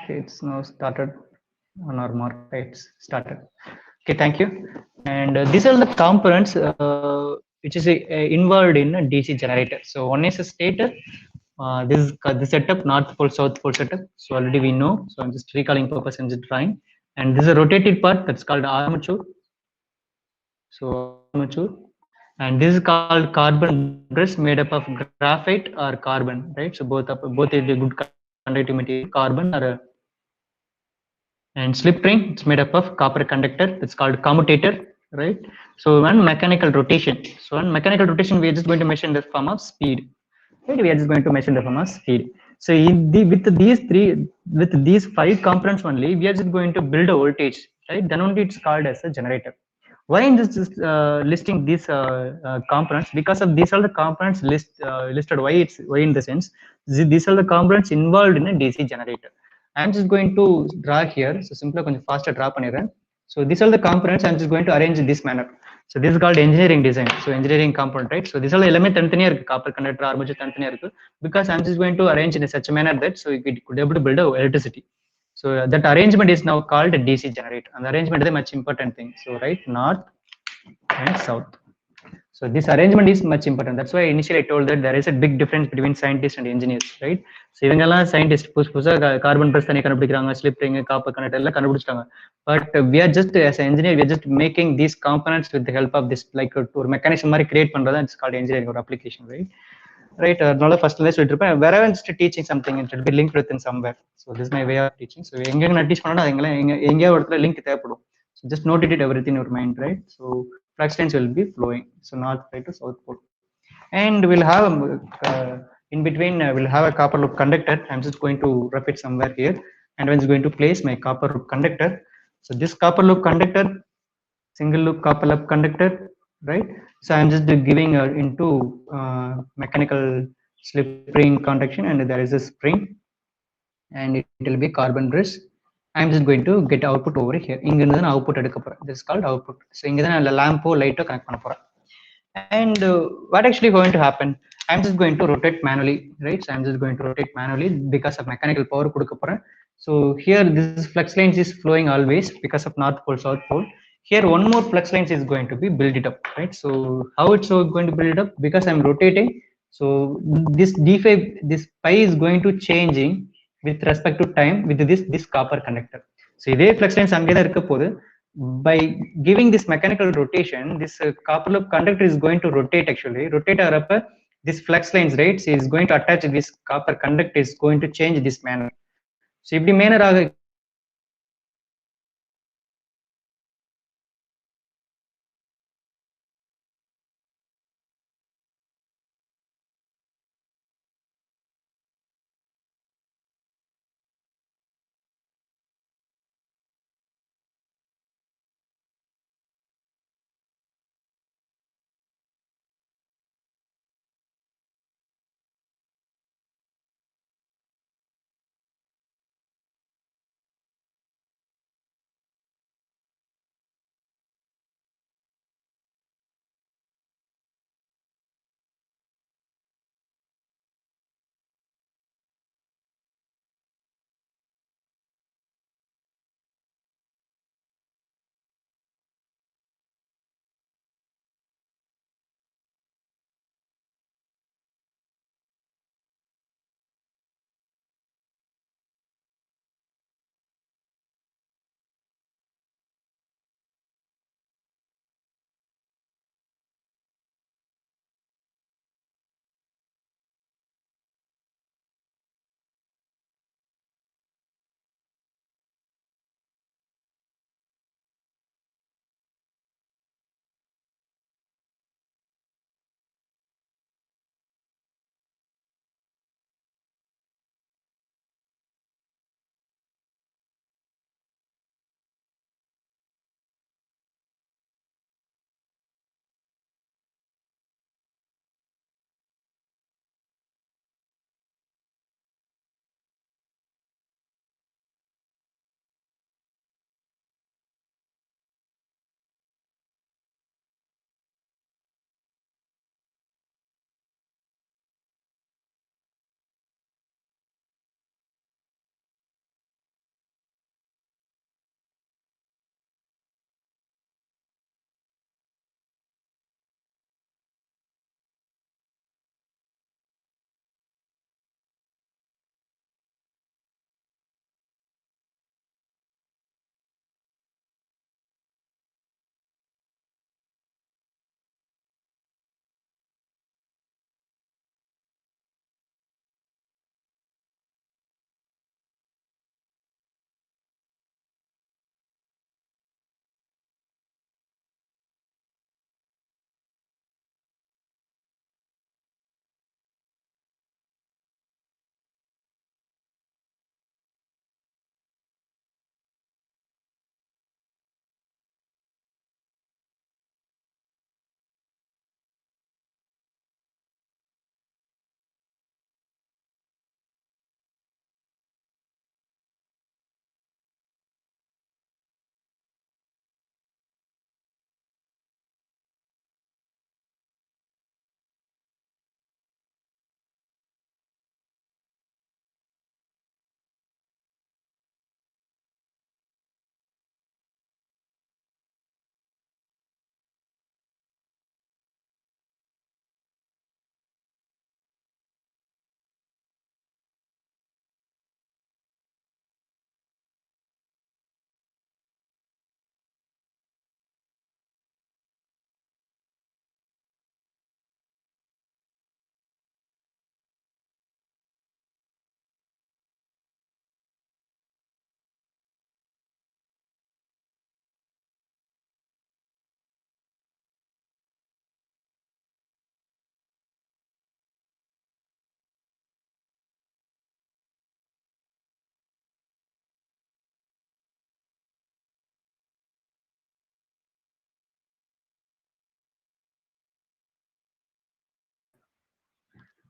It's now started on our mark. It's started. Okay, thank you. And these are the components which is involved in a DC generator. So one is a stator. This is the setup, north pole, south pole setup. So already we know. So I'm just recalling purpose and just drawing. And this is a rotated part that's called armature. So armature. And this is called carbon brush made up of graphite or carbon, right? So both is a good conductive material, carbon or and slip ring. It's made up of copper conductor. It's called commutator, right? So one mechanical rotation. So one mechanical rotation, we are just going to measure in the form of speed. Right? We are just going to measure in the form of speed. So with these five components only, we are just going to build a voltage, right? Then only it's called as a generator. Why in this listing these components? Because of these are the components listed. Why in the sense these are the components involved in a DC generator. I'm just going to draw here. So simply கொஞ்சம் faster draw பண்ணிடுறேன். So these are the components. I'm just going to arrange in this manner. So this is called engineering design. So engineering component, right? So these are the element தனித்தனியா இருக்கு. Copper conductor, armature தனித்தனியா இருக்கு. Because I'm just going to arrange in such a manner that so it could be able to build a electricity. So that arrangement is now called a DC generator. And the arrangement is a much important thing. So right, north and south. So this arrangement is much important. That's why initially I told that there is a big difference between scientists and engineers, right? So இவங்கெல்லாம் scientists புதுசா carbon press தனியாக கண்டுபிடிக்கிறாங்க, slip ring, copper connector எல்லாம் கண்டுபிடிச்சிட்டாங்க. But we are just as an engineer, we are just making these components with the help of this like ஒரு mechanism மாதிரி create பண்றதா it's called engineering or application, right? Right. அதனால first லேயே சொல்லிட்டு இருப்பேன். Wherever I'm just teaching something, it should be linked within somewhere. So this is my way of teaching. So எங்க நான் teach பண்ணா எங்கேயாவது ஒரு இடத்துல லிங்க் தேவைப்படும். So just note it everything in your mind, right? So flux lines will be flowing. So north right to south pole, and we'll have in between we'll have a copper loop conductor. I'm just going to wrap it somewhere here, and I'm just going to place my copper loop conductor. So this copper loop conductor, single loop copper loop conductor, right? So I'm just giving into mechanical slip ring conduction, and there is a spring, and it will be carbon brush. I'm just going to get output over here. இங்க இருந்து நான் output எடுக்க போறேன். This is called output. So இங்க தான் நான் lamp light connect பண்ண போறேன். And what actually going to happen? I'm just going to rotate manually, right? So I'm just going to rotate manually because of mechanical power கொடுக்க போறேன். So here this flux lines is flowing always because of north pole, south pole. Here one more flux lines is going to be build it up, right? So how it's going to build it up? Because I'm rotating. So this d5, this pi is going to changing with respect to time with this copper conductor. So இதே flux lines அங்கே தான் இருக்க போகுது. By giving this mechanical rotation, this copper loop conductor is going to rotate actually. Rotate arappa, this flux lines, right? So is going to attach this copper conductor is going to change this manner. So இப்படி manner ஆக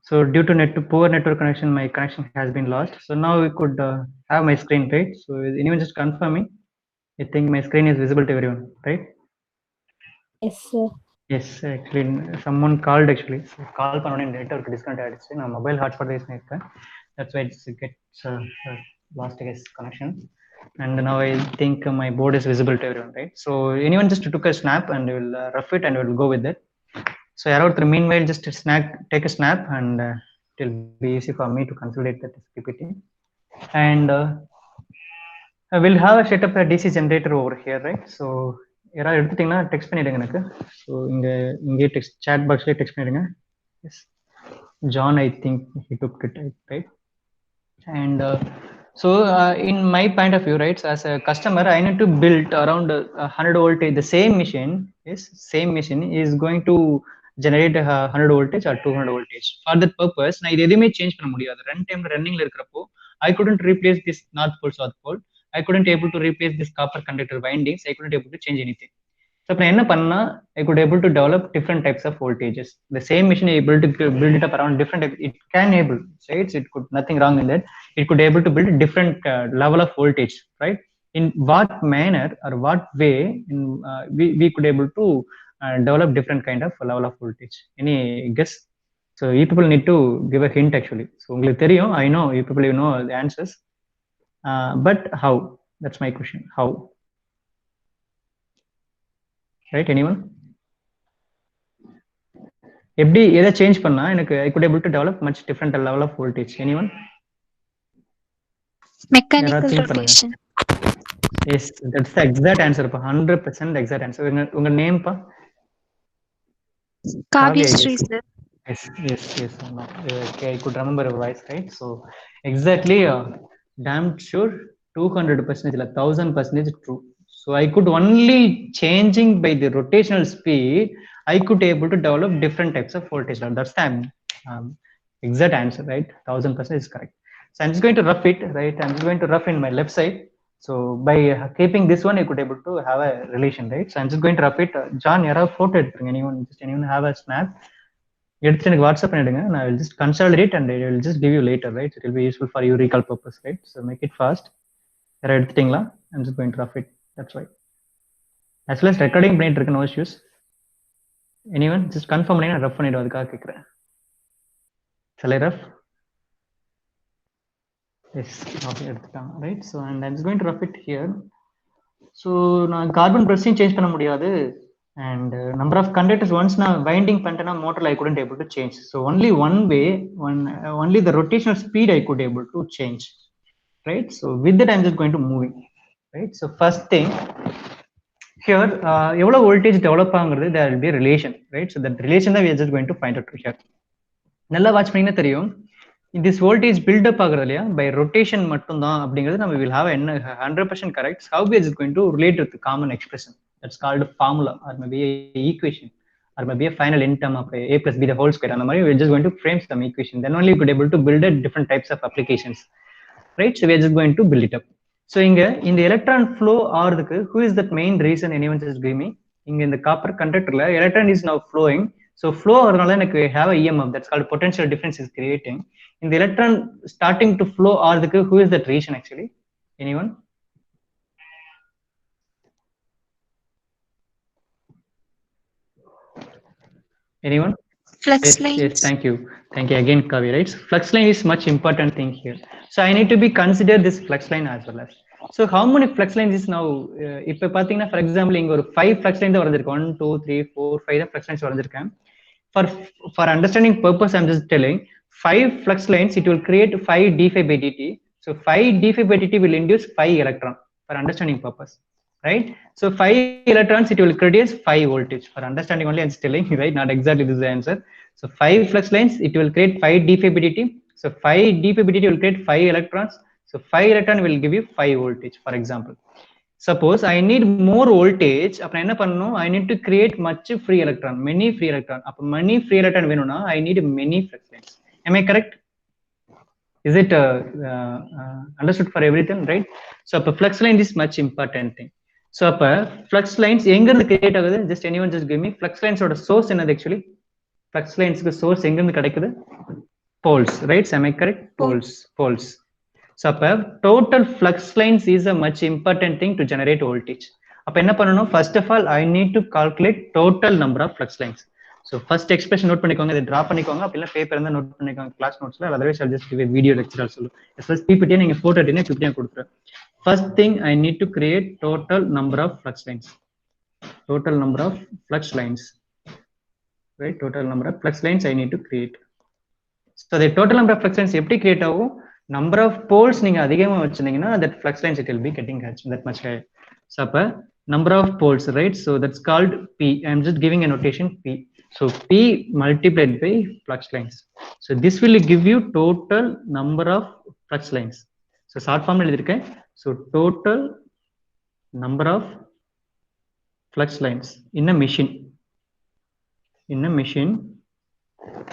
So due to poor network connection, my connection has been lost. So now we could have my screen, right? So anyone just confirm me? I think my screen is visible to everyone, right? Yes, sir. Yes, actually someone called actually. So call பண்ணோனே network disconnect ஆயிடுச்சு. நான் mobile hotspot use பண்ணிருக்கேன். That's why it gets lost I guess connection. And now I think my board is visible to everyone, right? So anyone just took a snap and will rough it and will go with it. So Yaroth, meanwhile, just take a snap and it will be easy for me to consolidate that PPT. And we'll have a set up a DC generator over here, right? So யாராவது எடுத்துட்டீங்கன்னா text பண்ணிடுங்க எனக்கு. So இங்கே text chat பாக்ஸ்லேயே text பண்ணிடுங்க. Yes John, I think he took it, right? And so in my point of view, right, as a customer, I need to build around 100 voltage. The same machine is going to generate 100 voltage or 200 voltage. For that purpose, நான் இது எதுவுமே change பண்ண முடியாது. Run டைம்ல ரன்னிங்ல இருக்கிறப்போ I couldn't replace this north pole south pole. I couldn't able to replace this copper conductor windings. I couldn't able to change anything. So அப்ப என்ன பண்ணா I could able to develop different types of voltages. The same machine able to build it up around different. It can able, right? It could nothing wrong in that. It could able to build different level of voltage, right? In what manner or what way we could able to develop different kind of level of voltage. Any guess? So you people need to give a hint actually. So உங்களுக்கு தெரியும், I know you people know the answers, but how? That's my question. How? Right? Anyone? எப்படி எதை change பண்ணா எனக்கு I could able to develop much different level of voltage. Anyone? Mechanical rotation. Yes, that's the exact answer. 100% exact answer. உங்க name பா? Kavya Sri sir. Yes. No. Okay, I could remember your voice, right? So exactly, damn sure, 200%, 1000% true. So I could only changing by the rotational speed, I could able to develop different types of voltage. That's the exact answer, right? 1000% is correct. So I'm just going to rough it, right? I'm just going to rough in my left side. So by keeping this one, I could able to have a relation, right? So I'm just going to rough it. John, you have photo எடுத்துங்க. Anyone have a snap? எடுத்து எனக்கு WhatsApp பண்ணிடுங்க. நான் will just consolidate and I will just give you later, right? It will be useful for your recall purpose, right? So make it fast. யாரா எடுத்துட்டீங்களா? I'm just going to rough it. That's right. As well as recording பண்ணிட்டு இருக்கு, no issues. Anyone just confirm பண்ணி நான் rough பண்ணிடுவேன், அதுக்காக கேட்குறேன். Shall I rough? Yes, okay, எடுத்துட்டாங்க, right? So and I'm just going to rough it here. So நான் carbon brushing change பண்ண முடியாது. And number of conductors once na winding pantana motor I couldn't able to change. So only one way, only the rotational speed I could able to change, right? So with that I'm just going to moving, right? So first thing here, evlo voltage develop aangiradhu, there will be a relation, right? So that relation that we are just going to find out here. நல்லா watch பண்ணீங்கன்னா தெரியும், this voltage build up ஆகுறது இல்லையா by rotation மட்டும் தான் அப்படிங்கிறது நம்ம will have என்ன 100% correct. How we are just going to relate with the common expression. That's called a formula or maybe a equation or maybe a final end term of a plus b the whole square. And we're just going to frame some equation. Then only you could able to build a different types of applications, right? So we're just going to build it up. So in the electron flow ஆகிறதுக்கு who is that main reason? Anyone just give me? In the copper conductorல electron is now flowing. So flow ஆகிறதுனால எனக்கு have a EMF, that's called potential difference is creating. In the electron starting to flow ஆகிறதுக்கு who is that reason actually? Anyone? Anyone? Flux lines. Yes, thank you again, Kavi, right? Flux line is much important thing here. So I need to be consider this flux line as well as. So how many flux lines is now? If பாத்தீங்கன்னா for example இங்க ஒரு 5 flux lines தான் வரைஞ்சிருக்கு. 1 2 3 4 5 தான் flux lines வரைஞ்சிருக்கேன். For understanding purpose, I'm just telling 5 flux lines, it will create 5 d5 by dt. So 5 d5 by dt will induce 5 electron for understanding purpose, right? So 5 electrons, it will produce 5 voltage. For understanding only, I'm telling, right? Not exactly this is the answer. So 5 flux lines, it will create 5 d5 by dt. So 5 d5 by dt will create 5 electrons. So 5 electron will give you 5 voltage, for example. Suppose I need more voltage, அப்ப என்ன பண்ணனும்? I need to create much free electron, many free electron. அப்ப many free electron வேணும்னா I need many flux lines. Am I correct? Is it understood for everything, right? So அப்ப flux line is much important thing. So அப்ப flux lines எங்க இருந்து create ஆகுது? Just anyone just give me flux lines ஓட source என்னது actually? Flux lines க்கு source எங்க இருந்து கிடைக்குது? poles, right? Am I correct? Poles. So total flux lines is a much important thing to generate voltage. அப்ப என்ன பண்ணணும்? First of all, I need to calculate total number of flux lines. So first expression note பண்ணிக்கோங்க, இதை draw பண்ணிக்கோங்க, அப்படின்னா paper இருந்தா note பண்ணிக்கோங்க class notesல, otherwise I'll just give a video lecture also. As well as PPT நீங்க photo எடுத்தீங்கன்னா PPT கொடுத்துறேன். First thing I need to create total number of flux lines. Total number of flux lines. Right? Total number of flux lines I need to create. So the total number of flux lines எப்படி create ஆகும்? Number of poles நீங்க அதிகமா வச்சிருந்தீங்கன்னா that flux lines it will be getting that much higher. So அப்ப number of poles, right? So that's called P. I'm just giving a notation P. So P multiplied by flux lines. So this will give you total number of flux lines. So short form எழுதிருக்கேன். So total number of flux lines in a machine. In a machine,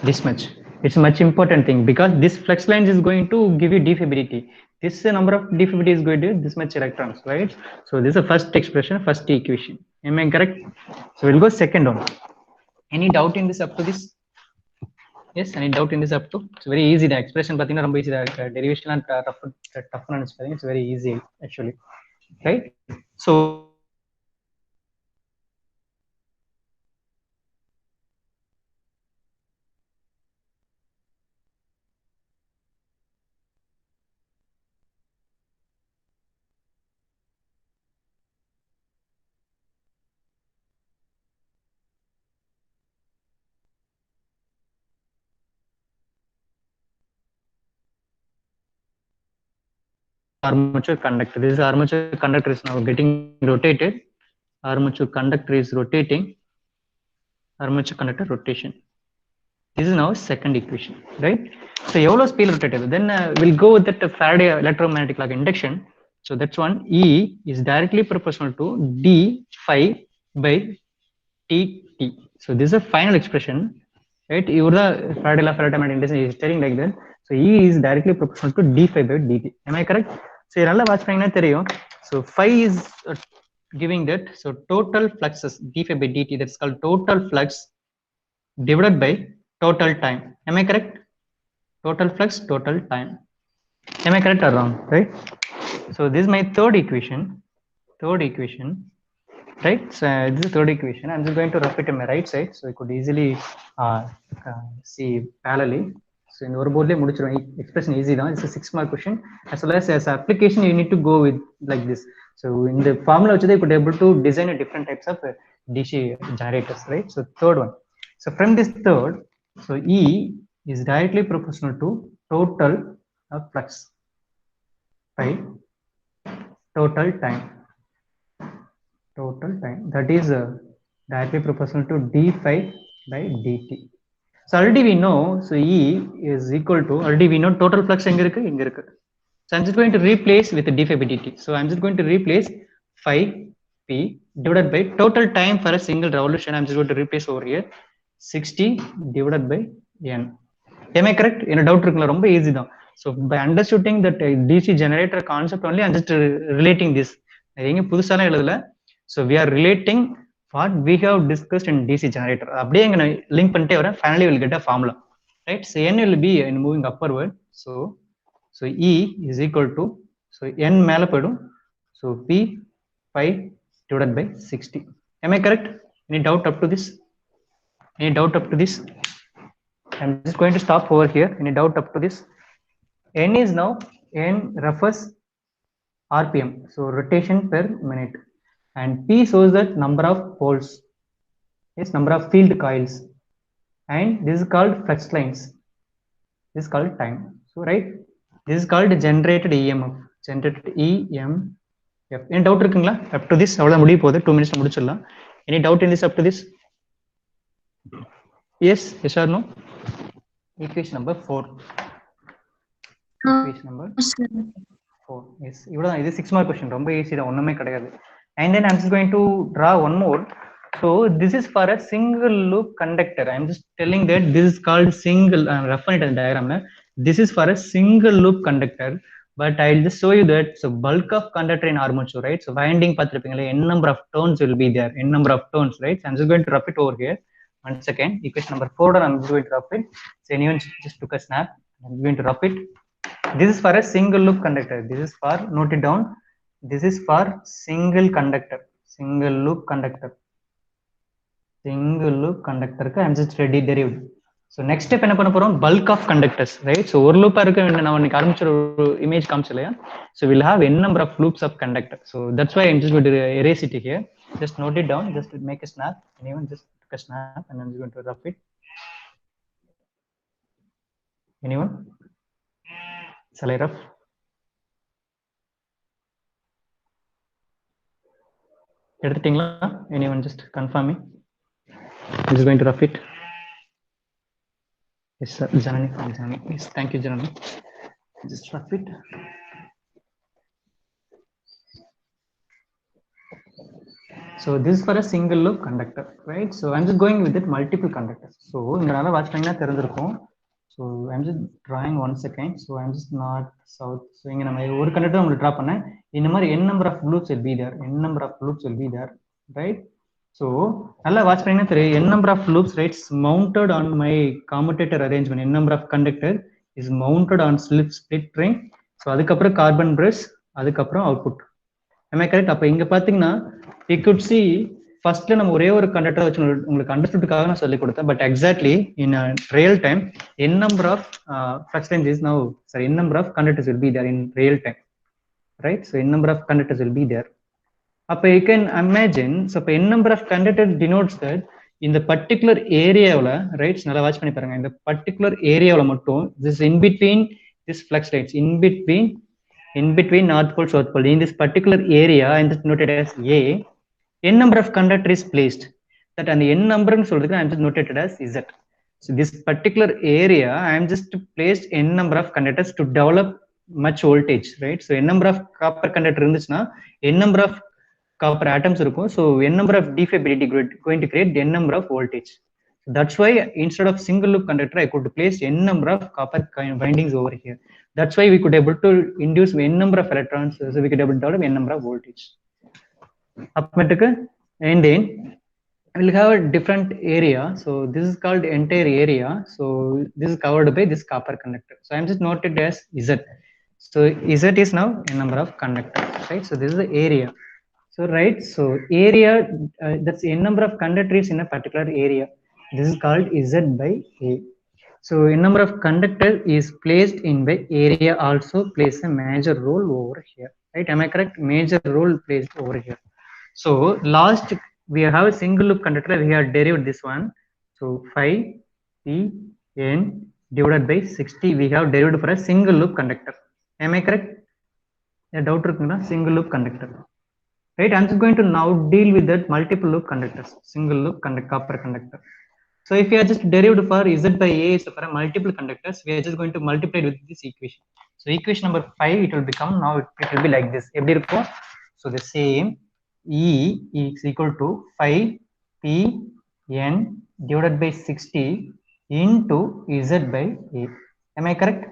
this much. It's a much important thing because this flux lines is going to give you diffability. This number of diffability is going to this much electrons, right? So this is the first expression, first equation. Am I correct? So we'll go second one. Any doubt in this up to this? Yes, any doubt in this up to? It's very easy. The expression pathina romba easy. Derivation and tough one. It's very easy actually, right? So armature conductor. This is armature conductor is now getting rotated. Armature conductor is rotating. Armature conductor rotation. This is now second equation, right? So எவ்வளவு speed rotated? Then we'll go with that Faraday electromagnetic law induction. So that's one. E is directly proportional to d phi by dt. So this is a final expression, right? You the Faraday law of electromagnetic induction is telling like that. So E is directly proportional to d phi by dt. Am I correct? So நல்லா watch பண்ணீங்கன்னா தெரியும். So phi is giving that. So total fluxes d phi by dt, that's called total flux divided by total time. Am I correct? Total flux, total time. Am I correct or wrong? Right? So this is my third equation. Right? So this is the third equation. I'm just going to rough it on my right side, so you could easily see parallelly. So in our board expression easy down. It's a 6 mark question. As well as application, you need to go with like this. So in the formula, you could be able to design a different types of DC generators, right? So third one. So from this third, so E is directly proportional to total flux by total time. That is directly proportional to d phi by dt. So already we know, so E is equal to, already we know total flux inga irukku. So I'm just going to replace with d phi by dt. So I'm just going to replace phi p divided by total time for a single revolution. I'm just going to replace over here 60 divided by n. Am I correct? In a doubt irukla romba easy da. So by understanding that DC generator concept only, I'm just relating this. Inga pudusala eludala. So we are relating what we have discussed in DC generator. அப்படியே இங்க link பண்ணிட்டே வரேன். Finally we'll get a formula, right? So n will be in moving upward. So E is equal to, so n மேல போய்டும். So P pi divided by 60. Am I correct? Any doubt up to this? Any doubt up to this? I'm just going to stop over here. Any doubt up to this? N is now, n refers RPM, so rotation per minute, and P shows that number of poles, yes, number of field coils, and this is called flux lines. This is called time. So right, this is called generated EMF. Generated EMF. Any doubt இருக்குங்களா? Up to this அவ்வளவு முடிய போகுது. 2 minutes முடிச்சிடலாம். Any doubt in this up to this? Yes, yes or no? Equation number 4. Equation number 4. Yes, இவ்வளவுதான். இது 6 mark question. ரொம்ப easy தான், ஒண்ணுமே கிடையாது. And then I'm just going to draw one more. So this is for a single loop conductor. I'm just telling that this is called single. I'm referring to the diagram. This is for a single loop conductor, but I'll just show you that. So bulk of conductor in armature, right? So winding path, n number of turns will be there. N number of turns, right? So I'm just going to rough it over here. One second. Equation number 4 I'm going to rough it. So anyone just took a snap. I'm going to rough it. This is for a single loop conductor. This is for, note it down. This is for single conductor. Single loop conductor. Single loop conductor. I'm just ready derived. So next step என்ன பண்ண போறோம், bulk of conductors, right? So ஒரு லூப்பா இருக்க நான் இன்னைக்கு ஆரம்பிச்ச ஒரு image காமிச்சலையா. So we'll have n number of loops of conductor. So that's why I'm just going to erase it here. Just note it down. Just make a snap. Anyone just take a snap and I'm just going to rough it. Anyone? Shall I rough? எடுத்துட்டீங்களா? Anyone just confirm me. I'm just going to rough it. Yes, sir. Janani. Yes, thank you, Janani. Just rough it. So this is for a single loop conductor, right? So I'm just going with it multiple conductors. So இங்க நல்லா watch பண்ணா தெரிஞ்சிருக்கும். So I'm just drawing one second. So I'm just north, south. So இங்க நம்ம ஒரு conductor உங்களுக்கு draw பண்ணேன். இந்த மாதிரி n number of loops will be there. N number of loops will be there, right? So நல்லா வாட்ச் பண்ணா தெரியும். N number of loops, right, is mounted on my commutator arrangement. N number of conductor is mounted on split ring. So அதுக்கப்புறம் carbon brush, அதுக்கப்புறம் output. Am I correct? அப்ப இங்க பாத்தீங்கன்னா you could see first நம்ம ஒரே ஒரு conductor வச்சு உங்களுக்கு அண்டர்ஸ்டுட்காக நான் சொல்லி கொடுத்தேன். But exactly in real time n number of flux lines is now, sorry, n number of conductors will be there in real time, right? So n number of conductors will be there. அப்ப you can imagine, so அப்ப n number of conductors denotes that இந்த particular ஏரியாவில், right, நல்லா watch பண்ணி பாருங்க, இந்த particular ஏரியாவில் மட்டும் this in between this flux lines, in between north pole south pole, in this particular area and just noted as A, n number of conductor is placed. That and n number னு சொல்றதுக்கு I am just noted as Z. So this particular area I am just placed n number of conductors to develop much voltage, right? So n number of copper conductor இருந்துச்சுன்னா n number of copper atoms இருக்கும். So n number of dFABD going to create n number of voltage. So that's why instead of single loop conductor I could place n number of copper windings over here. That's why we could able to induce n number of electrons. So we could able to develop n number of voltage. And then we'll have a different area. So this is called entire area. So this is covered by this copper conductor. So I'm just noted as Z. So Z is now n number of conductors, right? So this is the area. So right, so area, that's n number of conductors in a particular area. This is called Z by A. So n number of conductor is placed in by area also plays a major role over here, right? Am I correct? Major role plays over here. So last we have a single loop conductor. We have derived this one. So 5 P n divided by 60. We have derived for a single loop conductor. Am I correct? A doubt irukna? Single loop conductor. Right, I'm just going to now deal with that multiple loop conductors, single loop copper conductor. So if you are just derived for Z by A is for a multiple conductors, we are just going to multiply with this equation. So equation number 5, it will become, now it will be like this. So the same E is equal to 5 P n divided by 60 into Z by A. Am I correct?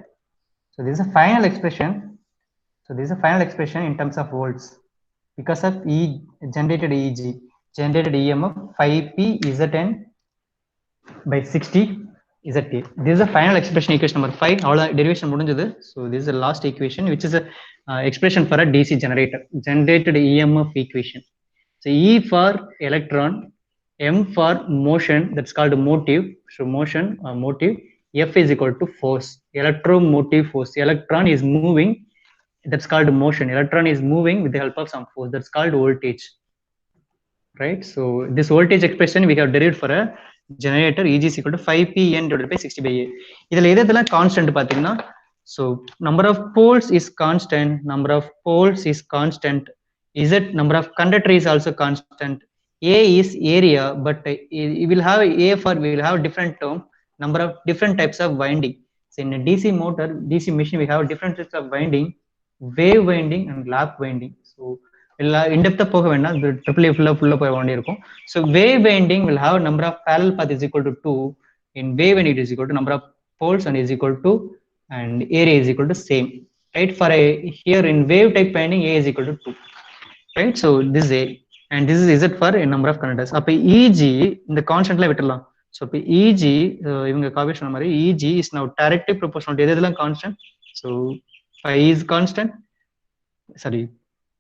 So this is a final expression. So this is a final expression in terms of volts. Because of E generated EG, generated EMF 5P Zn by 60 Za. This is the final expression, equation number 5. All the derivation முடிஞ்சது. So this is the last equation, which is a expression for a DC generator, generated EMF equation. So E for electron, M for motion, that's called motive. So motion, motive. F is equal to force, electromotive force. Electron is moving. That's called motion. Electron is moving with the help of some force. That's called voltage, right? So this voltage expression we have derived for a generator. Eg is equal to 5P n divided by 60 by A. இதுல எதெல்லாம் constant பாத்தீங்கன்னா, so number of poles is constant, number of poles is constant, Z number of conductor is also constant, A is area, but we will have A for, we will have different term, number of different types of winding. So in a DC motor, DC machine, we have different types of winding, wave winding and lap winding. So in depth போக வேண்டாம், triple full போக வேண்டியிருக்கும். So wave winding will have number of parallel path is equal to 2. In wave winding it is equal to number of poles and is equal to, and area is equal to same, right? For a here in wave type winding A is equal to 2, right? So this is A and this is Z for a number of conductors. அப்ப EG இந்த கான்ஸ்டன்ட்ல விட்டுறலாம். So EG இவங்க copy சொன்ன மாதிரி EG is now directly proportional to எதெல்லாம் constant. So phi is constant, sorry,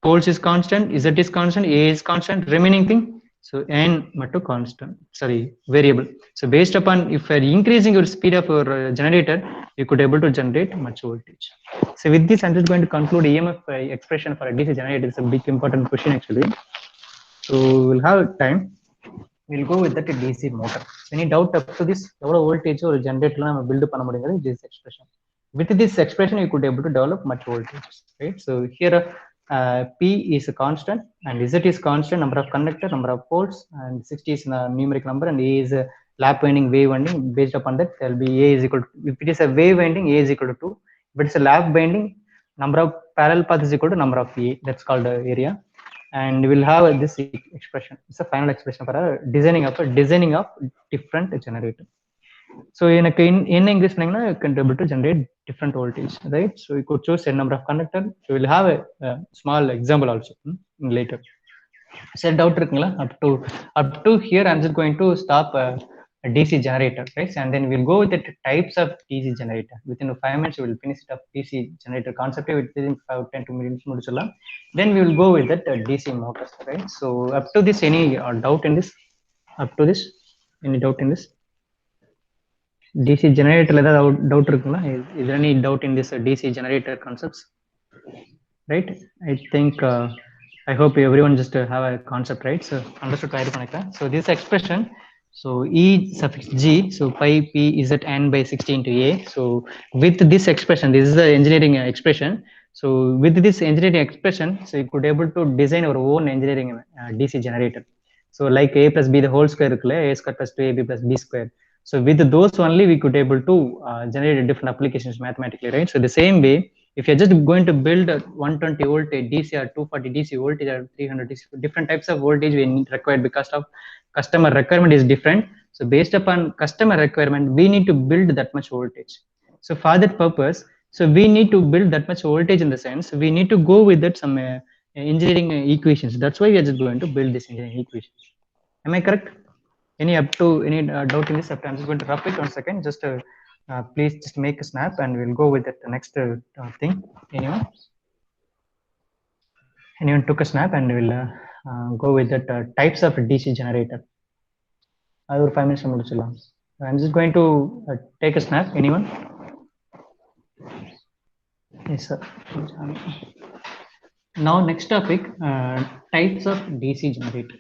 poles is constant, Z is constant, A is constant, remaining thing, so N mattu constant, sorry, variable. So based upon if you are increasing your speed of your generator, you could able to generate much voltage. So with this, I'm just going to conclude EMF expression for a DC generator. It's a big important question actually. So we'll have time. We'll go with that DC motor. Any doubt up to this? Ever voltage or generator la build panna mudinga this expression. With this expression, you could able to develop much voltage, right? So here P is a constant and Z is constant, number of conductor, number of poles, and 60 is a numeric number, and A is a lap winding, wave winding. Based upon that, there will be A is equal to, if it is a wave winding, A is equal to 2. If it's a lap winding, number of parallel path is equal to number of A. That's called the area. And we'll have this expression. It's a final expression for designing of different generator. So in English, you can be able to generate different voltage, right? So you could choose a number of conductor. So we'll have a small example also later. So doubt up to here, I'm just going to stop a DC generator, right? And then we'll go with the types of DC generator. Within 5 minutes, we will finish it up DC generator concept within 10 minutes. Then we will go with that DC motors, right? So up to this, any doubt in this? Up to this, any doubt in this? DC generator doubt irukla? Is there any doubt in this DC generator concepts? Right? I think I hope everyone just have a concept, right? So understood, try to connect that. So this expression, so E suffix G, so pi P is at N by 60 into A. So with this expression, this is the engineering expression. So with this engineering expression, so you could able to design our own engineering DC generator. So like A plus B the whole square, A square plus 2AB plus B square. So with those only we could able to generate different applications mathematically, right? So the same way, if you're just going to build a 120 volt DC or 240 DC voltage or 300 DC, different types of voltage we need required because of customer requirement is different. So based upon customer requirement, we need to build that much voltage. So for that purpose, so we need to build that much voltage in the sense we need to go with that some engineering equations. That's why we are just going to build this engineering equations. Am I correct? Any doubt in this? I'm just going to rough it 1 second. Just please just make a snap and we'll go with that next thing. Anyone took a snap and we'll go with that types of DC generator. I will 5 minutes. I'm just going to take a snap. Anyone? Yes, sir. Now next topic, types of DC generator.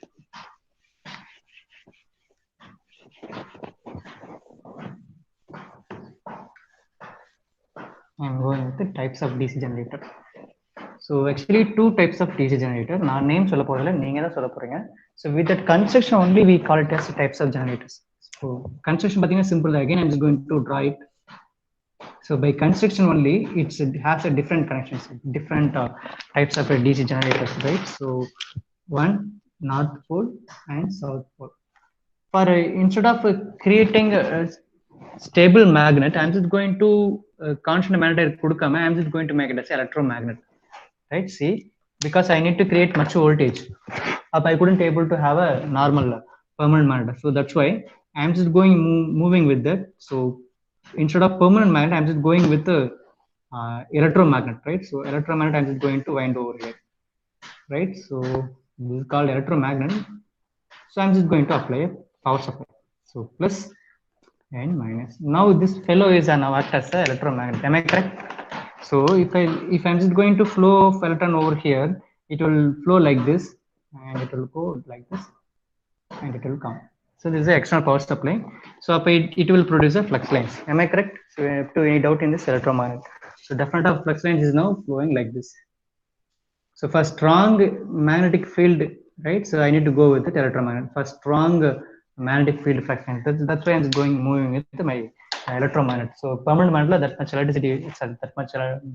I'm going with the types of DC generator. So actually 2 types of DC generator. Na name solla poradilla, neenga da solla poringa. So with that construction only we call it as types of generators. So construction pathinga simple again. I'm just going to draw it. So by construction only, it has a different connections, different types of DC generators, right? So one north pole and south pole. For instead of creating a stable magnet, I'm just going to constant magnet kudukama, I'm just going to make it as electromagnet, right? See, because I need to create much voltage, up I couldn't able to have a normal permanent magnet. So that's why I'm just going moving with that. So instead of permanent magnet, I'm just going with the electromagnet, right? So electromagnet, I'm just going to wind over here, right? So this is called electromagnet. So I'm just going to apply a power supply. So plus and minus. Now this fellow is now act as an electromagnet. Am I correct? So if I'm just going to flow of electron over here, it will flow like this, and it will go like this, and it will come. So this is the external power supply. So it will produce a flux lines. Am I correct? So you have to any doubt in this electromagnet. So definite of flux lines is now flowing like this. So for strong magnetic field, right? So I need to go with the electromagnet. For strong magnetic field flux lines, that's why I'm just moving with my electromagnet. So permanent magnet, that much electricity, that much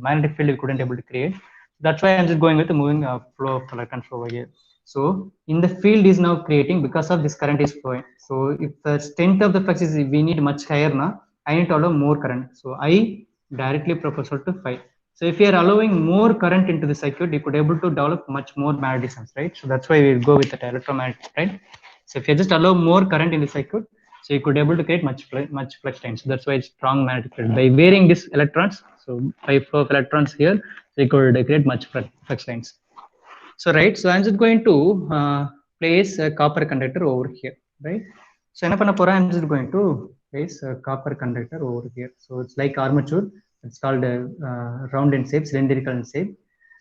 magnetic field we couldn't able to create. That's why I'm just going with the moving flow of electrons over here. So in the field is now creating because of this current is flowing. So if the strength of the flux is we need much higher now, I need to allow more current. So I directly proportional to phi. So if you are allowing more current into the circuit, you could able to develop much more magnetisms, right? So that's why we go with the electromagnet, right? So if you just allow more current in the circuit, so So you could able to create much flux lines. So that's why it's strong magnetic field. By varying these electrons, so by flow of electrons here, so you could create much flux lines. So right, so I'm just going to place a copper conductor over here, right? So enna panna pora, I'm just going to place a copper conductor over here. So it's like armature. It's called a round in shape, cylindrical in shape.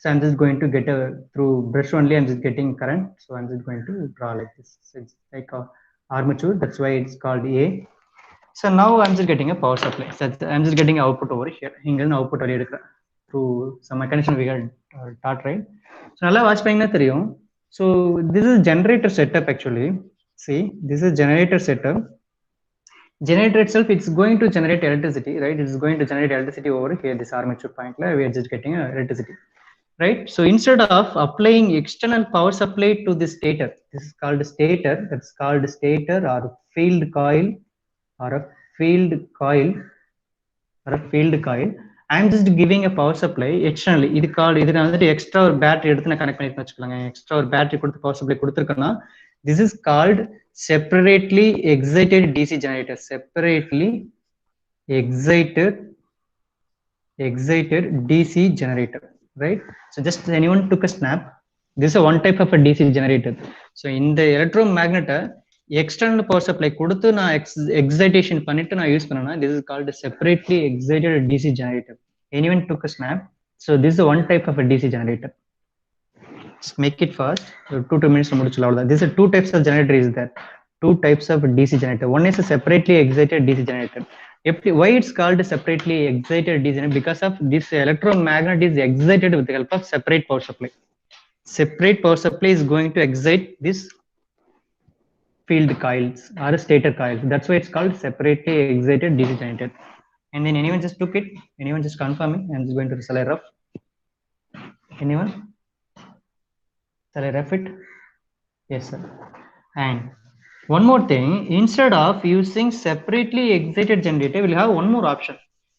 So I'm just going to get a through brush only. I'm just getting current. So I'm just going to draw like this. So it's like a armature. That's why it's called A. So now I'm just getting a power supply. So I'm just getting output over here. Inga output through some mechanism we got taught, right? So நல்லா watch பண்ணீங்கன்னா தெரியும். So this is generator setup actually. See, this is generator setup. Generator itself, it's going to generate electricity, right? It's going to generate electricity over here, this armature point. We are just getting electricity, right? So instead of applying external power supply to the stator, this is called stator. That's called stator or field coil or a field coil or a field coil. I'm just giving a power supply externally. This called extra or battery connect extra or battery power supply. This is called separately excited DC generator. Separately excited DC generator, right? So just anyone took a snap. This is a one type of a DC generator. So in the electromagnet, external power supply கொடுத்து நான் excitation பண்ணிட்டு நான் use பண்ணனா, this is called a separately excited DC generator. Anyone took a snap? So this is one type of a DC generator. Just make it fast. 2 minutes முடிச்சலாம். This is two types of generator is there. Two types of DC generator. One is a separately excited DC generator. Why it's called separately excited DC generator? Because of this electromagnet is excited with the help of separate power supply. Separate power supply is going to excite this field coils or stator coils. That's why it's called separately excited DC generator. And then anyone just took it? Anyone just confirming? I'm just going to shall I rough? Anyone? Shall I rough it? Yes, sir. And one more thing, instead of using separately excited generator, we'll have one more option.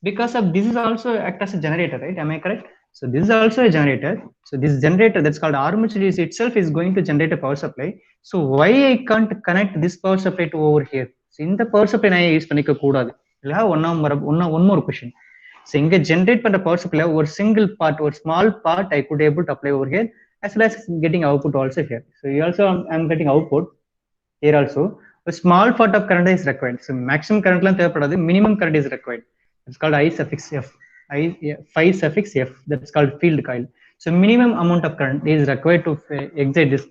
Because of this is also act as a generator, right? Am I correct? So this is also a generator. So this generator that's called armature itself is going to generate a power supply. So why I can't connect this power supply to over here? So in the power supply I use panika koodadu. We'll have one more question. So inga generate பண்ண power supply or single part or small part I could able to apply over here, as well as getting output also here. So you also I'm getting output here also. A small part of current is required. So maximum current minimum current is required. It's called I suffix F. Phi suffix F. That's called field coil. So minimum amount of current is required to excite this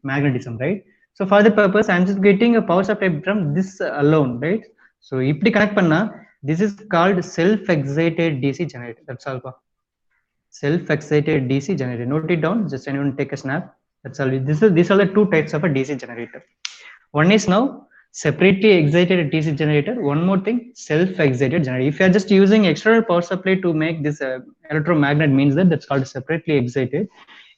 magnetism, right? So for the purpose, I'm just getting a power supply from this alone, right? So if we connect panna, this is called self-excited DC generator. That's all. Self-excited DC generator. Note it down. Just anyone take a snap. That's all. These are the two types of a DC generator. One is now separately excited DC generator. One more thing, self-excited generator. If you are just using external power supply to make this electromagnet, means that's called separately excited.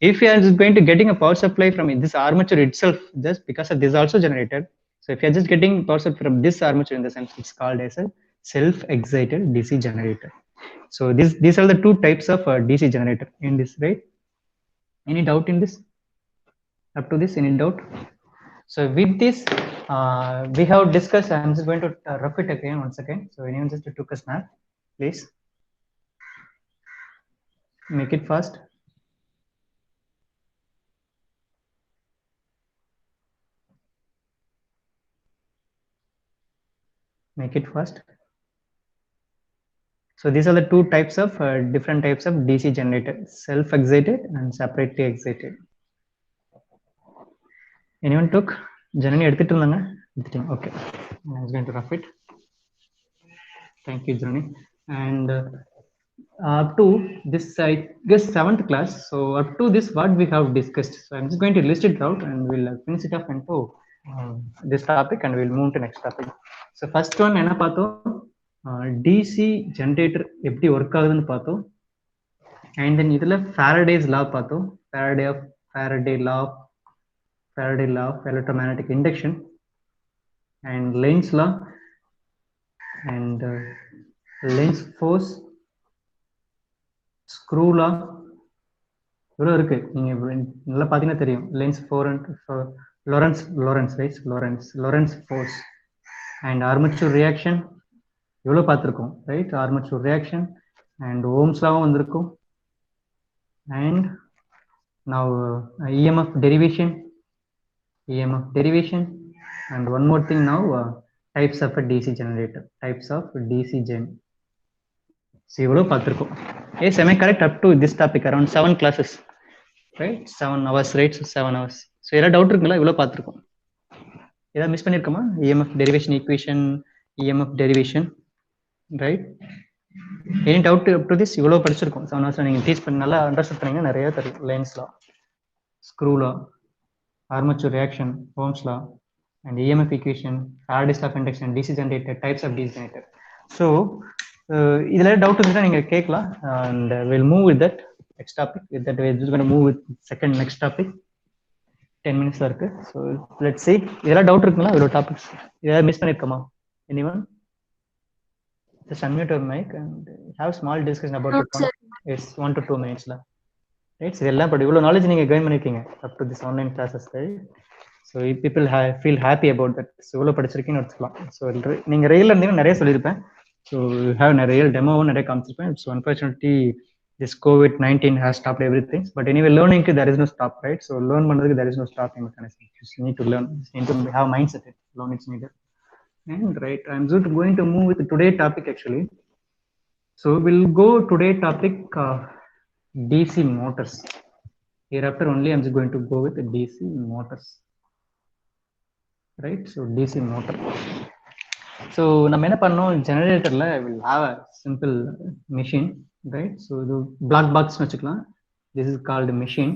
If you are just going to getting a power supply from this armature itself, just because of this also generator. So if you are just getting power supply from this armature, in the sense it's called as a self-excited DC generator. So these are the two types of DC generator in this, right? Any doubt in this? Up to this, any doubt? So with this, we have discussed. I'm just going to rough it again once again. So anyone just took a snap, please make it fast. Make it fast. So these are the two types of different types of DC generator: self-excited and separately excited. Anyone took? Janani edutittu irundanga? Okay. I was going to rough it. Thank you, Janani. And up to this, I guess 7th class. So up to this, what we have discussed. So I'm just going to list it out and we'll finish it up into this topic and we'll move to next topic. So first one, enna paatho? DC generator eppadi work agudunu paatho. And then idhula Faraday's law paatho. Faraday law of electromagnetic induction, and Lenz's law, and Lenz force, screw law. இவ்வளோ இருக்கு. நீங்க நல்லா பாத்தீங்கன்னா தெரியும். Lenz force and Lorentz, right? Lorentz force, and armature reaction இவ்வளோ பார்த்துருக்கோம், right? Armature reaction and Ohm's law வந்திருக்கும், and now EMF derivation, and one more thing now, types of a DC generator, types of DC gen. So இவ்வளோ பார்த்துருக்கோம். Yes, am I correct? Up to this topic around 7 classes, right? 7 hours, right? So 7 hours. So ஏதாவது doubt இருக்குங்களா? இவ்வளோ பார்த்துருக்கோம். ஏதாவது miss பண்ணியிருக்கோமா? EMF derivation equation, EMF derivation, right? Any doubt up to this? இவ்வளோ படிச்சிருக்கோம் 7 hours. நீங்கள் டீச் பண்ணி நல்லா அண்டர்ஸ்டாண்ட் பண்ணீங்கன்னா நிறைய தெரியும். Lines law, screw law, armature reaction, Ohm's law, and EMF equation, Faraday's law of induction, DC generator, types of DC generator. So இதில் doubt இருந்தால் நீங்கள் கேட்கலாம், and we'll move with that next topic. With that, we're just going to move with next topic. 10 minutes இருக்கு. So let's see. இதெல்லாம் doubt இருக்குங்களா? இவ்வளோ topics ஏதாவது miss பண்ணியிருக்கோமா? Anyone? Just unmute your mic and have small discussion about it. It's 1 to 2 minutes la, right? So இதெல்லாம் but இவ்வளோ knowledge நீங்கள் gain பண்ணியிருக்கீங்க up to this online classes, right? So people feel happy about that. So இவ்வளோ படிச்சிருக்கீங்கன்னு வச்சுக்கலாம். So நீங்கள் ரெயிலில் இருந்தீங்கன்னா நிறைய சொல்லியிருப்பேன். ஸோ have நிறைய டெமோவும் நிறைய காமிச்சிருப்பேன். So unfortunately this COVID-19 has stopped everything, but anyway learning there is no stop, right? So learn பண்றதுக்கு there is no stopping mechanism. Just need to learn, just need to have mindset. Learn it's needed. And right, I'm just going to move with today's topic actually. So we'll go today topic DC motors. Hereafter only I'm just going to go with the DC motors, right? So DC motor. So நம்ம என்ன பண்ணோம், ஜெனரேட்டர்ல will have a simple machine, right? So இது black box வச்சுக்கலாம். This is called machine,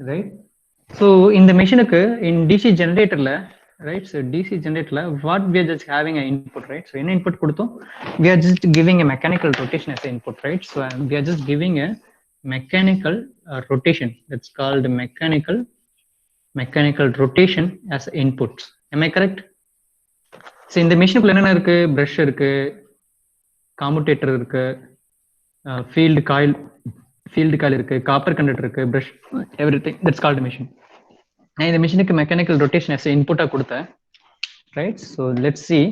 right? So இந்த மெஷினுக்கு in DC generatorல, right? So DC generatorல what we are just having an input, right? So என்ன input கொடுத்தோம், we are just giving a mechanical rotation as an input, right? So we are just giving a mechanical rotation. That's called mechanical rotation as input. Am I correct? So இந்த மெஷினுக்குள்ள என்னென்ன இருக்கு, brush இருக்கு, commutator இருக்கு, field coil இருக்கு, copper conductor இருக்கு, brush, everything. That's called machine. நான் இந்த மெஷினுக்கு mechanical rotation as இன்புட்டா கொடுத்தேன், right? So let's see.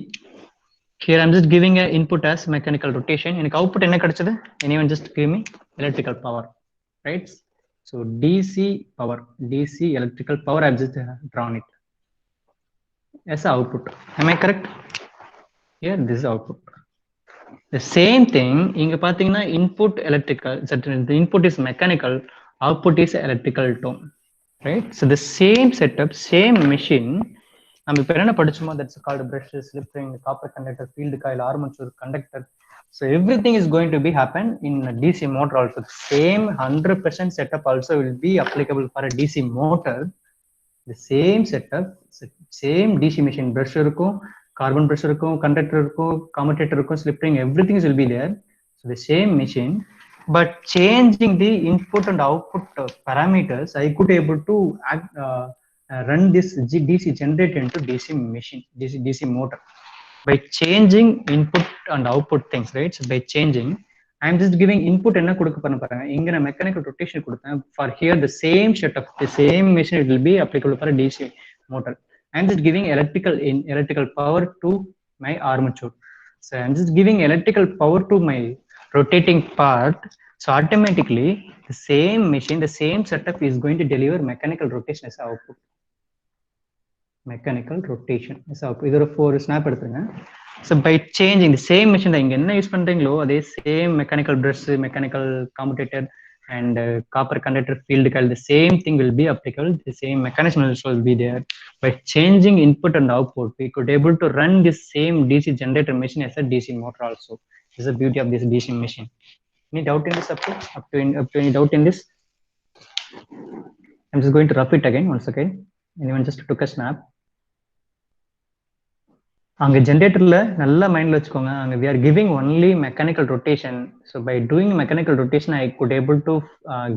Here I'm just giving a input as mechanical rotation. எனக்கு அவுட்புட் என்ன கிடைச்சது? Anyone just give me electrical power, right? So DC power, DC electrical power, I've just drawn it as output. Am I correct? Here this is output. The same thing இங்க பாத்தீங்கன்னா input electrical, the input is mechanical, output is electrical tone, right? So the same setup, same machine, நம்ம இப்ப என்ன படிச்சோமோ, that's called brushes, slip ring, copper conductor, field coil, armature, conductor. So everything is going to be happen in a DC motor also. Same 100% setup also will be applicable for a DC motor. The same setup, same DC machine, brush இருக்கும், carbon brush இருக்கும், conductor இருக்கும், commutator இருக்கும், slip ring, everything will be there. So the same machine, but changing the input and output parameters, I could able to run this DC generator into DC machine, DC motor by changing input and output things, right? So by changing, I'm just giving input என்ன கொடுக்க பாருங்க, இங்க நான் mechanical rotation கொடுத்தேன். For here the same setup, the same machine, it will be applicable for a DC motor. I'm just giving electrical power to my armature. So I'm just giving electrical power to my rotating part. So automatically the same machine, the same setup is going to deliver mechanical rotation as output. Mechanical rotation as output. இது ஒரு 4 snap எடுத்துங்க. So by changing the same machine தான் இங்க என்ன use பண்றீங்களோ அதே same mechanical brush, mechanical commutator and copper conductor, field coil, the same thing will be applicable. The same mechanism will be there. By changing input and output, we could able to run this same DC generator machine as a DC motor also. This is the beauty of this DC machine. Any doubt in this? Up to any doubt in this? I'm just going to rough it again once again. Anyone just took a snap? அங்க ஜென்ரேட்டர்ல நல்லா மைண்ட்ல வச்சுக்கோங்க, அங்க we are giving only mechanical rotation. So by doing mechanical rotation, I could able to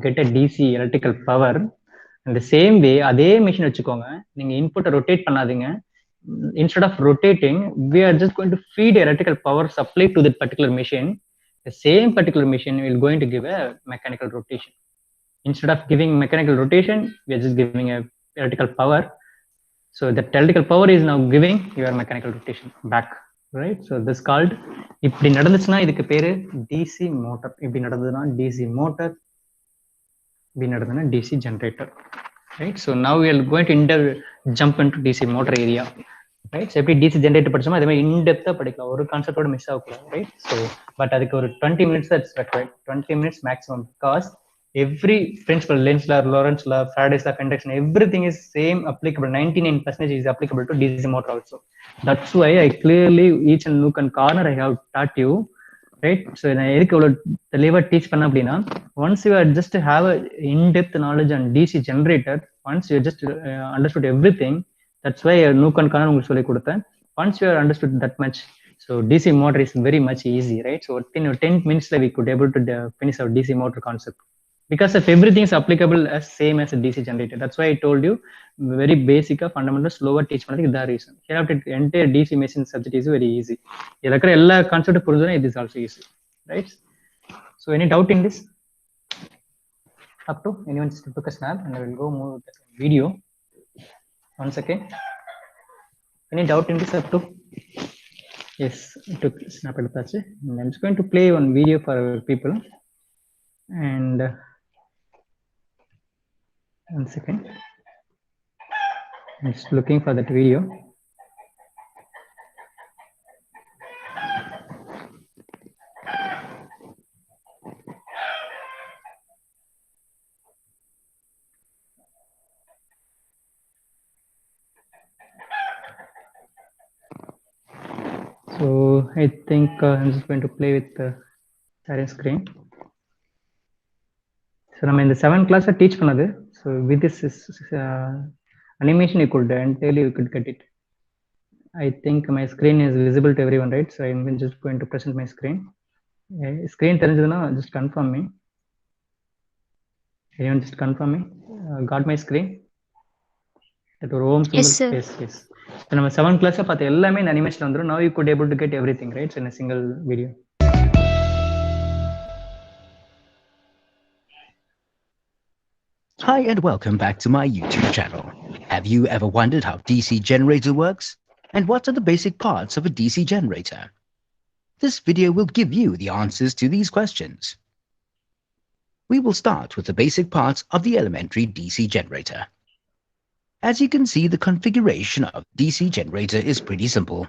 get a DC electrical power. And the same way, அதே machine வச்சுக்கோங்க, நீங்க இன்புட்டை rotate பண்ணாதீங்க. Instead of rotating, we are just going to feed electrical power supply to that particular machine. The same particular machine will going to give a mechanical rotation. Instead of giving mechanical rotation, we are just giving a electrical power. So the electrical power is now giving your mechanical rotation back, right? So this called, இப்படி நடந்துச்சுன்னா இதுக்கு பேரு DC motor. இப்படி நடந்ததுன்னா DC motor, இப்படி நடந்ததுன்னா DC generator, right? So now we are going to jump into DC motor area, right? So எப்படி DC generator படிச்சோமோ அதே மாதிரி in-depth படிக்கலாம், ஒரு கான்செப்டோட மிஸ் ஆகக்கூடாது, right? So but அதுக்கு ஒரு 20 minutes that's required, 20 minutes maximum, because every principle, Lenz law, Lorentz law, Faraday's law of induction, everything is same applicable. 99% is applicable to DC motor also. That's why I clearly each and nook and corner I have taught you, right? So நான் எதுக்கு இவ்வளவு தெளிவா teach பண்ண அப்படின்னா, once you are just have a in-depth knowledge on DC generator, once you just understood everything, that's why nook and corner உங்களுக்கு சொல்லி கொடுத்தேன். Once you are understood that much, so DC motor is very much easy, right? So within 10 minutes we could able to finish our DC motor concept. Because if everything is applicable as same as a DC generator, that's why I told you very basic fundamental slower teach பண்ணதுக்கு that reason. Here after entire DC machine subject is very easy. இதுல இருக்கிற எல்லா concept புரிஞ்சா it is also easy, right? So any doubt in this? Up to anyone just took a snap and I will go move the video once again. Any doubt in this up to? Yes, took snap எடுத்தாச்சு. I'm just going to play one video for our people and one second, I'm just looking for that video. So I think I'm just going to play with the sharing screen. So நம்ம இந்த 7 class teach பண்ணது. So with this animation you could entirely you could get it. I think my screen is visible to everyone, right? So I'm just going to present my screen. Screen தெரிஞ்சதுன்னா just confirm me. Anyone just confirm me? Got my screen? That ஒரு home symbol. Yes, sir. Yes. So நம்ம 7 class பார்த்த எல்லாமே இந்த animation வந்துரும். Now you could able to get everything, right? So in a single video. Hi and welcome back to my YouTube channel. Have you ever wondered how DC generator works? And what are the basic parts of a DC generator? This video will give you the answers to these questions. We will start with the basic parts of the elementary DC generator. As you can see, the configuration of DC generator is pretty simple.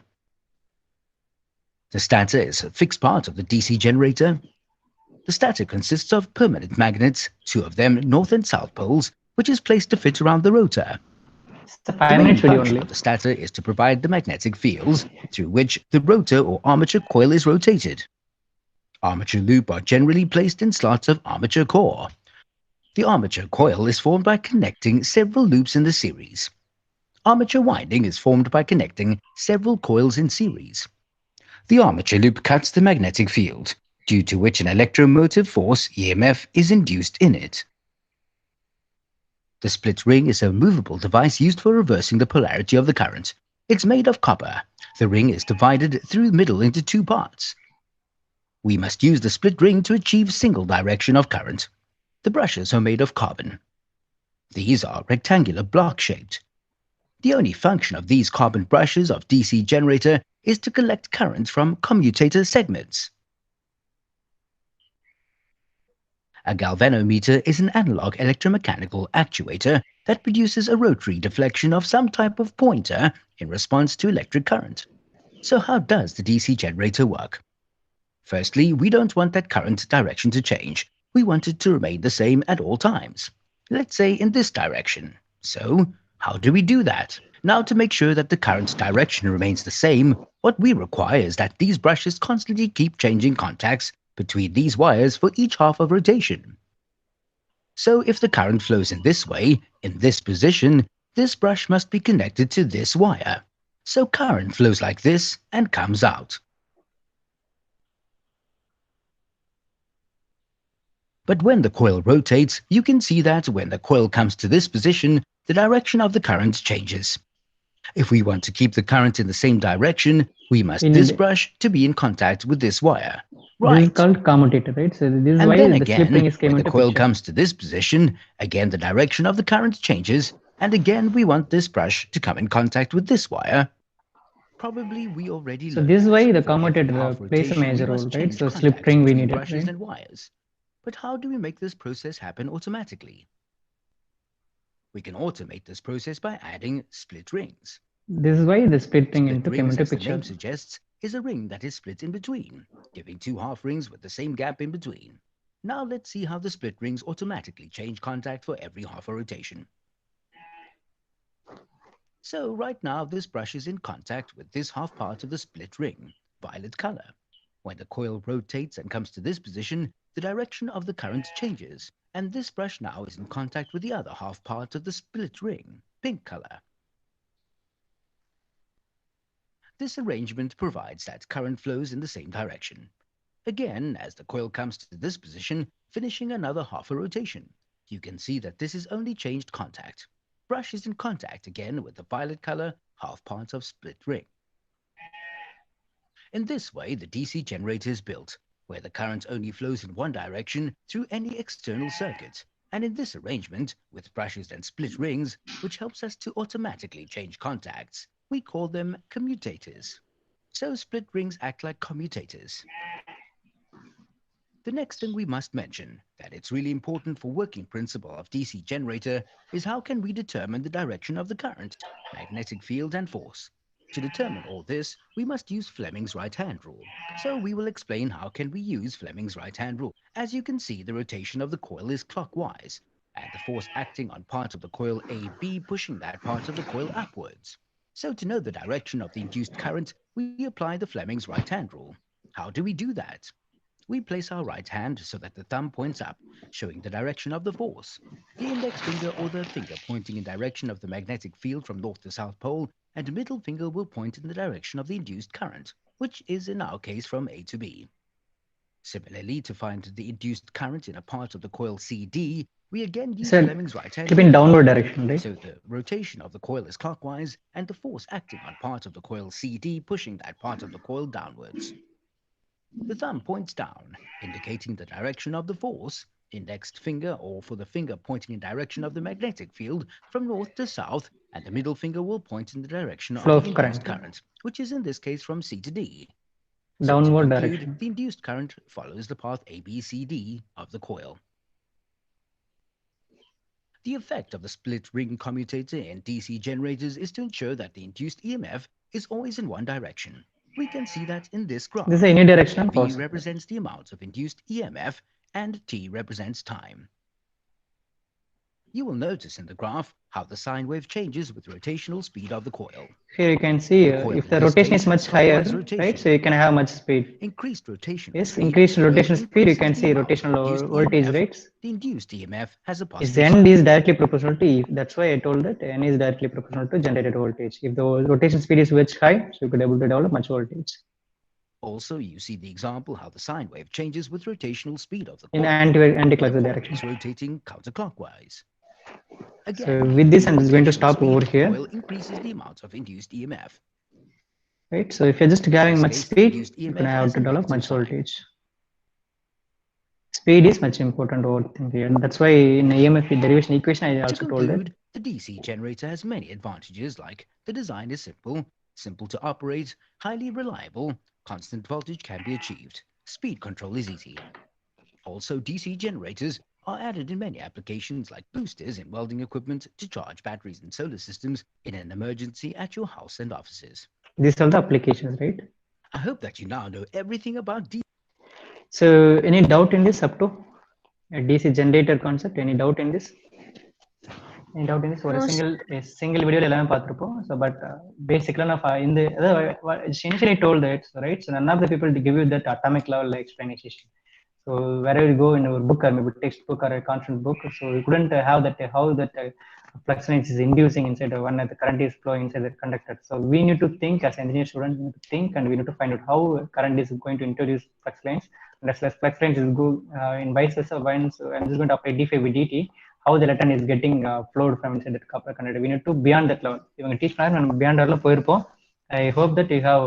The stator is a fixed part of the DC generator. The stator consists of permanent magnets, 2 of them north and south poles, which is placed to fit around the rotor. It's a The 5 main minute video function only. of the stator is to provide the magnetic fields through which the rotor or armature coil is rotated. Armature loop are generally placed in slots of armature core. The armature coil is formed by connecting several loops in the series. Armature winding is formed by connecting several coils in series. The armature loop cuts the magnetic field, due to which an electromotive force, EMF, is induced in it. The split ring is a movable device used for reversing the polarity of the current. It's made of copper. The ring is divided through the middle into 2 parts. We must use the split ring to achieve single direction of current. The brushes are made of carbon. These are rectangular block-shaped. The only function of these carbon brushes of DC generator is to collect current from commutator segments. A galvanometer is an analog electromechanical actuator that produces a rotary deflection of some type of pointer in response to electric current. So how does the DC generator work? Firstly, we don't want that current direction to change. We want it to remain the same at all times. Let's say in this direction. So, how do we do that? Now, to make sure that the current direction remains the same, what we require is that these brushes constantly keep changing contacts between these wires for each half of rotation. So if the current flows in this way, in this position, this brush must be connected to this wire. So current flows like this and comes out. But when the coil rotates, you can see that when the coil comes to this position, the direction of the current changes. If we want to keep the current in the same direction, we must this brush to be in contact with this wire. This is Right. called commutator, right? So this is And why then the again, slip ring is came when the into coil picture. comes to this position, again the direction of the current changes, And again, we want this brush to come in contact with this wire. Probably we already So learned this is why that the for every commutator half plays a rotation, we major role, must right? change So slip contacts ring we between needed, brushes right? and wires. But how do we make this process happen automatically? We can automate this process by adding split rings. This is why the split ring Split into came rings, into as the picture. name suggests, is a ring that is split in between, giving two half rings with the same gap in between. Now let's see how the split rings automatically change contact for every half a rotation. So right now, this brush is in contact with this half part of the split ring, violet color. When the coil rotates and comes to this position, the direction of the current changes, and this brush now is in contact with the other half part of the split ring, pink color. This arrangement provides that current flows in the same direction. Again, as the coil comes to this position, finishing another half a rotation, you can see that this is only changed contact. Brush is in contact again with the violet color half part of split ring. In this way, the DC generator is built, where the current only flows in one direction through any external circuit, and in this arrangement, with brushes and split rings, which helps us to automatically change contacts, we call them commutators. So split rings act like commutators. The next thing we must mention, that it's really important for working principle of DC generator, is how can we determine the direction of the current, magnetic field and force. To determine all this, we must use Fleming's right-hand rule. So we will explain how can we use Fleming's right-hand rule. As you can see, the rotation of the coil is clockwise, and the force acting on part of the coil AB pushing that part of the coil upwards. So to know the direction of the induced current, we apply the Fleming's right-hand rule. How do we do that? We place our right hand so that the thumb points up, showing the direction of the force. The index finger or the finger pointing in direction of the magnetic field from north to south pole, and middle finger will point in the direction of the induced current, which is in our case from A to B. Similarly, to find the induced current in a part of the coil CD, we again use So Fleming's right hand keep in rule. downward direction, right? So the rotation of the coil is clockwise, and the force acting on part of the coil CD pushing that part of the coil downwards. The thumb points down, indicating the direction of the force, indexed finger or for the finger pointing in direction of the magnetic field from north to south, and the middle finger will point in the direction Flow of the of induced current. current, which is in this case from C to D. So to Downward conclude, direction. the induced current follows the path ABCD of the coil. The effect of the split ring commutator in DC generators is to ensure that the induced EMF is always in one direction. We can see that in this graph. This is any direction V force. represents the amount of induced EMF and T represents time. You will notice in the graph how the sine wave changes with rotational speed of the coil. Here you can see The coil if in the this rotation is case much has higher, clockwise right? rotation. So you can have much speed. Increased rotational Yes, speed increased will rotational speed, you increases can the see amount of rotational induced voltage EMF. rates. The induced EMF has a Is positive N sign. is directly proportional to E. That's why I told that N is directly proportional to generated voltage. If the rotation speed is much high, so you could able to develop much voltage. Also, you see the example how the sine wave changes with rotational speed of the In coil. anti-clockwise The coil direction. is rotating counterclockwise. Again, So with this, the I'm just going to rotational stop speed over of the here. coil increases the amount of induced EMF. Right. So if you're just having this much case, the speed, induced you're EMF gonna have has to a develop negative much sign. voltage. Speed is much important over thing here. That's why in EMF derivation equation, I To also told that. conclude, the DC generator has many advantages like the design is simple, simple to operate, highly reliable, constant voltage can be achieved, speed control is easy. Also, DC generators are added in many applications like boosters in welding equipment to charge batteries and solar systems in an emergency at your house and offices. These are the applications, right? I hope that you now know everything about DC. So any doubt in this up to a DC generator concept? Any doubt in this? Any doubt in this? ஒரு No, single video எல்லாமே பார்த்திருப்போம். So but basically நான் in the initially told that, so right, so none of the people to give you that atomic level explanation. So wherever you go in our book or maybe textbook or a constant book, so you couldn't have that how that flux lines is inducing inside when the current is flowing inside the conductor. So we need to think as engineer students, we need to think and we need to find out how current is going to introduce flux lines. And as flux lines is go in vice versa, when so I'm just going to apply d phi by dt, how the electron is getting flowed from inside that copper conductor. We need to beyond that level. இவங்க teach பண்ணாரு நம்ம beyond level போயிருப்போம். I hope that you have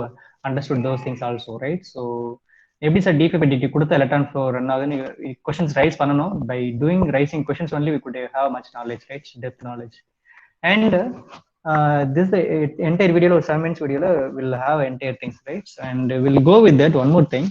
understood those things also, right? So எப்படி sir டிஃபை பை டிடி கொடுத்த electron flow run ஆகுதுன்னு கொஸ்டின்ஸ் ரைஸ் பண்ணணும். By doing raising questions only we could have much knowledge, right, depth knowledge. And this entire video or 7 minutes video will have entire things, right? And we'll go with that one more thing.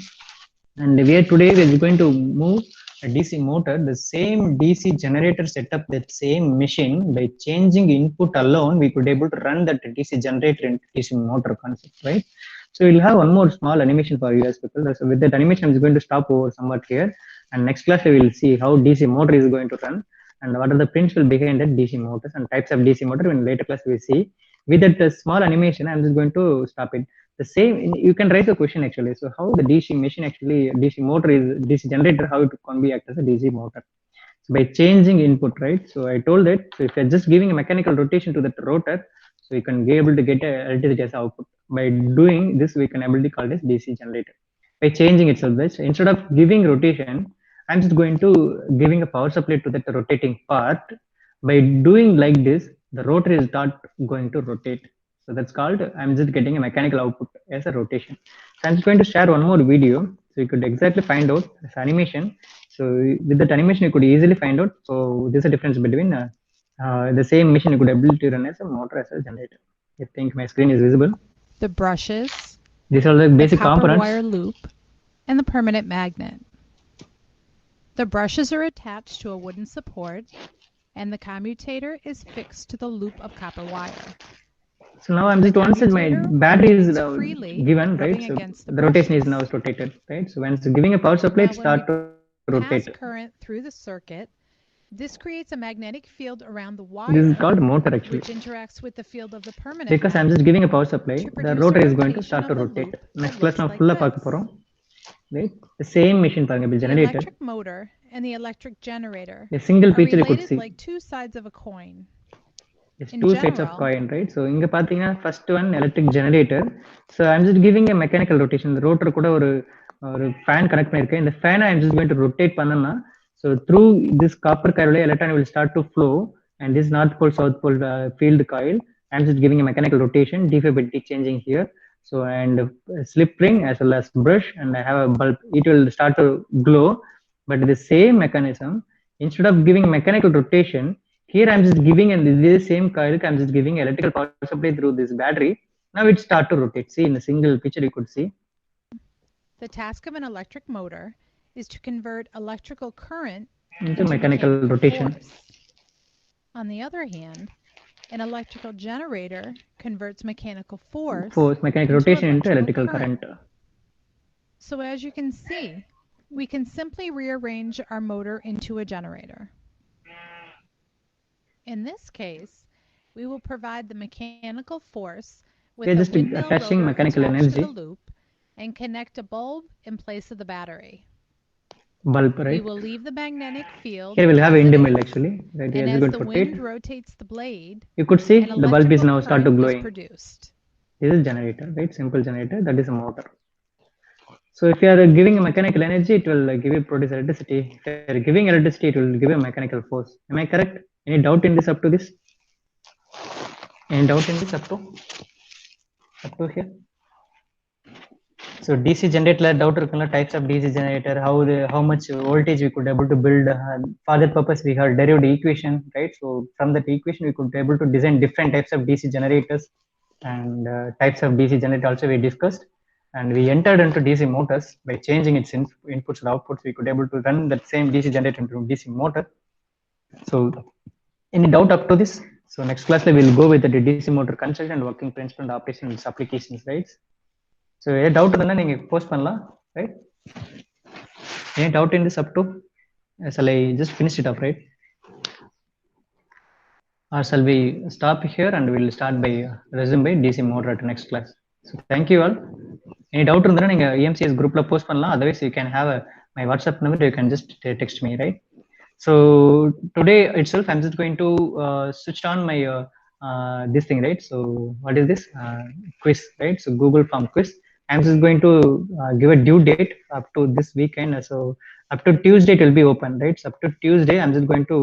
And we are today we're going to move a DC motor, the same DC generator setup, that same machine. By changing input alone, we could able to run that DC generator into DC motor concept, right? So we'll have one more small animation for you guys, people. So with that animation, I'm going to stop over somewhat here. And next class, we will see how DC motor is going to run and what are the principles behind that DC motors and types of DC motor. In later class, we will see. With that small animation, I'm just going to stop it. The same, you can raise a question actually. So how the DC machine actually, DC motor is DC generator, how it can be act as a DC motor? So by changing input, right? So I told that, so if you're just giving a mechanical rotation to the rotor, so you can be able to get a electricity as output. By doing this, we can able to call it as DC generator. By changing itself, right? So instead of giving rotation, I'm just going to giving a power supply to that rotating part. By doing like this, the rotor is not going to rotate. So that's called, I'm just getting a mechanical output as a rotation. So I'm just going to share one more video. So you could exactly find out this animation. So with that animation, you could easily find out. So there's a difference between the same machine you could able to run as a motor as a generator. I think my screen is visible. The brushes, These are the basic copper components. wire loop, and the permanent magnet. The brushes are attached to a wooden support, and the commutator is fixed to the loop of copper wire. So now I'm just once my commutator battery is rotates freely, given, right? rubbing So against the the rotation is brushes. now rotated, right? So when it's giving a power supply, Now, it when start to Pass rotate. current through the circuit. This creates a magnetic field around the wire, This is called motor actually. which interacts with the field of the permanent Because I'm magnet just giving a power supply, to the produce rotor a is going to rotation start to of the rotate. loop Next that class looks now like full this. பார்க்க போறோம், right? The same machine பாருங்க, The generator. electric motor and the electric generator A single are picture you could related see. like two sides of a coin. It's In two sides of general, coin, right? So இங்க பாத்தீங்கன்னா first one electric generator. So I'm just giving a mechanical rotation. The rotor கூட ஒரு fan connect பண்ணிருக்கேன். இந்த fan I'm just going to rotate பண்ணனா, so through this copper coil electron will start to flow, and this north pole south pole field coil, I'm just giving a mechanical rotation, d5 by d changing here. So and slip ring as well as brush, and I have a bulb. It will start to glow, but the same mechanism, instead of giving mechanical rotation, here I'm just giving, and this same coil I'm just giving electrical power supply through this battery. Now it start to rotate. See, in a single picture you could see. the task of an electric motor is to convert electrical current Into mechanical rotation. force. On the other hand, an electrical generator converts mechanical force. Force, mechanical into rotation into electrical electrical current. So as you can see, we can simply rearrange our motor into a generator. In this case, we will provide the mechanical force with We're a just windmill attaching rotor mechanical attached energy. to the loop and connect a bulb in place of the battery. Bulb, We right? will leave the magnetic field Here we'll have as an it indimill is, actually. Right, and we are as going the to rotate. wind rotates the blade, You could see an the bulb is electrical now start to current is glowing. produced. This is generator, right? Simple generator. That is a motor. So if you are giving a mechanical energy, it will give you produce electricity. If you are giving electricity, it will give you a mechanical force. Am I correct? Any doubt in this up to this? Any doubt in this up to here? So DC generator doubt இருக்குல்ல, types of DC generator, how much voltage we could able to build. For that purpose, we have derived equation, right? So from that equation, we could be able to design different types of DC generators, and types of DC generator also we discussed. And we entered into DC motors by changing its inputs and outputs. We could able to run that same DC generator into DC motor. So any doubt up to this? So next class we will go with the DC motor concept and working principle and operations applications, right? So any doubt இருந்தா நீங்க post பண்ணலாம், right? Any doubt in this up to? Shall I just finish it up, right? Or shall we stop here and we'll start by resume by DC motor at next class? So thank you all. Any doubt இருந்தா நீங்க EMCS groupல post பண்ணலாம். Otherwise you can have my WhatsApp number. You can just text me, right? So today itself I'm just going to switch on my this thing, right? So what is this quiz, right? So Google form quiz. I'm just going to give a due date up to this weekend. So up to Tuesday it will be open, right? So up to Tuesday I'm just going to